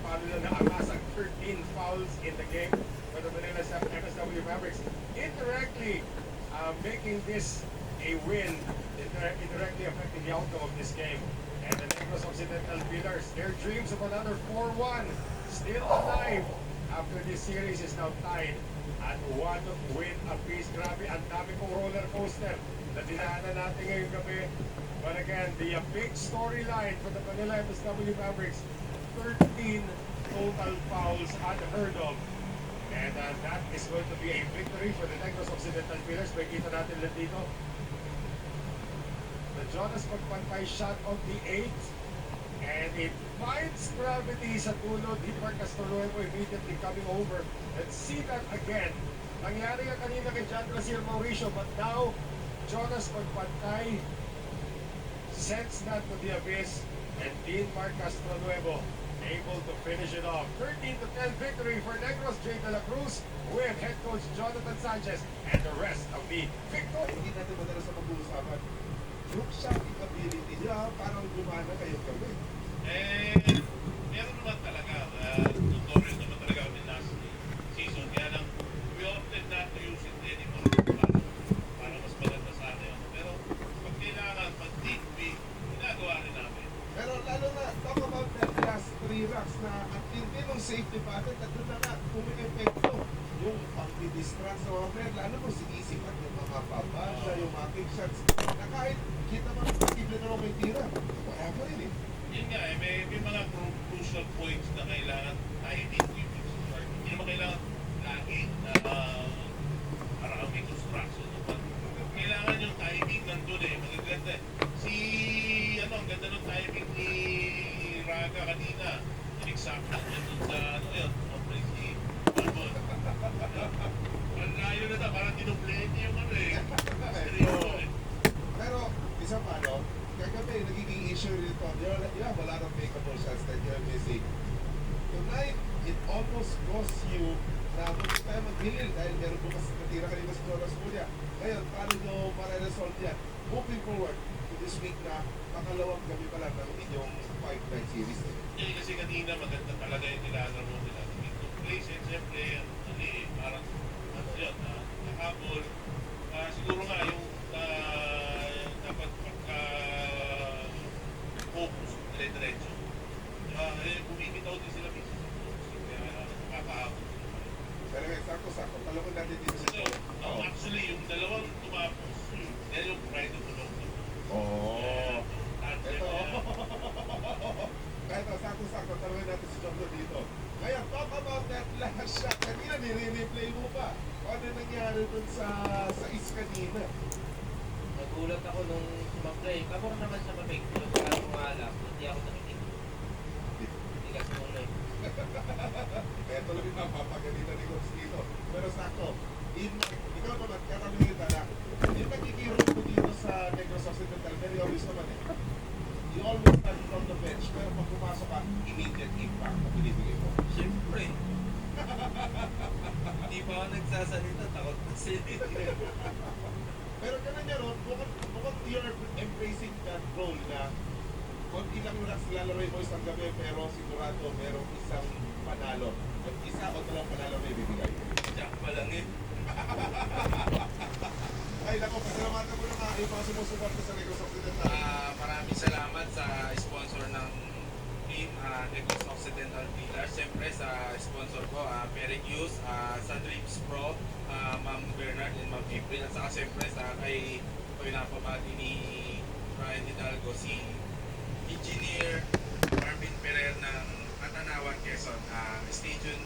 palo na naamasag 13 fouls in the game for the Manila MSW Mavericks. Indirectly making this a win, indirectly affecting the outcome of this game. And the Negros Occidental Pillars, their dreams of another 4-1 still alive after this series is now tied at 1 win apiece. Grabe, ang dami pong roller coaster na dinaanan natin ngayong gabi. But again, the big storyline for the Manila MSW Mavericks, 13 total fouls unheard of. And that is going to be a victory for the Negros Occidental Pillars. May kita natin lang dito. The Jonas Pagpantay shot of the 8th. And it finds gravity sa tulod. Hipar Castoroevo immediately coming over. Let's see that again. Nangyari nga kanina kay John Brazil Mauricio, but now Jonas Pagpantay sends that to the abyss, and Dean Mark Castoroevo able to finish it off. 13-10 victory for Negros J. De La Cruz with head coach Jonathan Sanchez and the rest of the victory. Hindi natin madalas sa pag-uusapan. Yung shooting ability niya, parang gumana kayo kami. Meron naman talaga. Tutorial naman talaga kami last season. Kaya lang, we opted not to use it anymore para mas maganda sa atin. Pero pag kailangan, pag need be, ginagawa rin namin. Pero lalo na, talk about that last 3 racks na at hindi ng safety pattern, at doon na nga, epekto yung pang-distract sa mga player, lalo mo sinisipat yung mga pabasa, yung mga kick shots, na kahit kita mo na posible naman may tira, wala pa rin eh. Yun nga, may mga crucial points na kailangan timing with start. Hindi naman kailangan lagi na parang may construction. Kailangan yung timing nandun eh. Magaganda. Ang ganda ng timing ni Raga kanina. An example niya dun sa, si Bambon. Ang layo na parang dinublehin niya yung seryoso eh. Pero, isa pa, no? Kagabi, nagiging issue rito. You have a lot of makeable shots that you're missing. Tonight, it almost costs you na kung tayo mag-hilil dahil meron bukas natira kanina sa Jonas Puglia. Ngayon, paano nyo para-resolve yan? Moving forward to this week na pakalawang gabi pa lang ng inyong 5-9 series. Kasi kanina maganda talaga yung nilalaro nila. Dito place and siyempre, parang yun, nakabol. Siguro nga yung dapat pagka-focus, dire-diretso. Bumibitaw din sila minsan sa focus. Kaya nakakahabol. Pero sakto-sakto, talawin natin dito sa show. Actually, yung dalawang tumapos, yan yung pride of the long. Ito. Ito, sakto-sakto, talawin natin si Jomdo dito. Ngayon, talk about that last shot. Kanina, nire-replay mo pa. Ano nangyari dun sa is kanina? Nagulat ako nung sumaplay. Kabor naman sa mabig. Yung parang umalap. Hindi ako nakikinig. Hindi kasi mong live. Kaya tuloy mapapagalitan ni Coach dito. Pero sakto, ikaw naman, katanungin ka na, yung nagkikirot mo dito sa Negros Occidental, very obvious naman eh. You always stand from the bench, pero pag pumasok ka, immediate impact na binibigay mo. Siyempre. Hindi pa ako nagsasalita. Takot na sila. Pero ganun niya ron, bukod you're embracing that role na konti lang racks lalaroin mo isang gabi, pero sigurado merong isang panalo. At isa o dalawang panalo na ibibigay. Jack pa lang eh. Ay, nako, pasalamatan mo na nga yung mga sumusuporta sa Negros Occidental. Maraming salamat sa sponsor ng team, Negros Occidental Pillars. Siyempre sa sponsor ko, Perry Hughes, sa Dreams Pro, Ma'am Bernard and Ma'am April. At saka siyempre sa kay pinapabati ni Brian Hidalgo, si Engineer Marvin Ferrer ng Atanawan, Quezon. Stay tuned